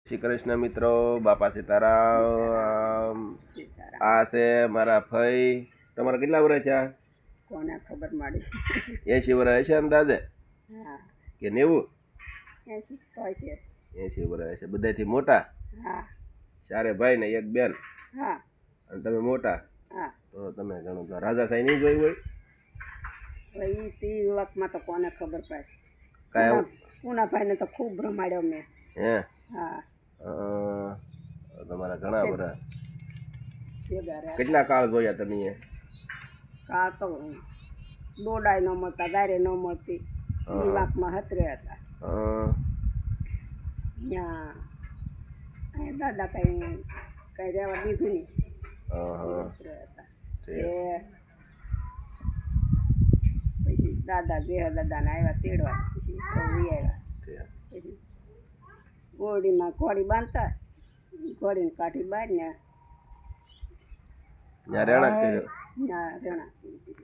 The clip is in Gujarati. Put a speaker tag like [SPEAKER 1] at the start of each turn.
[SPEAKER 1] શ્રી કૃષ્ણ મિત્રો, બાપા સીતારામ. આ છે મારા ફઈ. તમારા કેટલા વર્ષ છે?
[SPEAKER 2] કોને ખબર મળી?
[SPEAKER 1] 80 વર્ષ હશે અંદાજે
[SPEAKER 2] હા
[SPEAKER 1] કે 90?
[SPEAKER 2] 80 તો છે.
[SPEAKER 1] 80 વર્ષ હશે. બધાથી મોટા?
[SPEAKER 2] હા.
[SPEAKER 1] ચારે ભાઈ ને એક બેન?
[SPEAKER 2] હા.
[SPEAKER 1] અને તમે મોટા?
[SPEAKER 2] હા.
[SPEAKER 1] તો તમે ઘણું રાજા સાઈ નહીં જોઈ હોય?
[SPEAKER 2] એ તે વખતમાં તો કોને ખબર પડે.
[SPEAKER 1] કાંઈ
[SPEAKER 2] પૂનાભાઈને તો ખૂબ રમાડ્યો મેં.
[SPEAKER 1] હે?
[SPEAKER 2] હા.
[SPEAKER 1] તમારા ઘણા બધા.
[SPEAKER 2] ભેગા રહ્યા.
[SPEAKER 1] કેટલા કાળ જોયા તમે?
[SPEAKER 2] કાળ તો દોડાય ન મળતા, ગારે ન મળતી. એ વાંકમાં હતરે હતા. ત્યાં દાદા કઈ રહેવા દીધું નહીં. હતરે હતા. પછી દાદા દાદાને આવ્યા તેડવા. પછી આવ્યા. પછી ઘોડીમાં ઘોડી બાંધતા, ઘોડીને કાઢી બહાર ને
[SPEAKER 1] ત્યાં રહેણા કર્યો.
[SPEAKER 2] ત્યાં રહેણા.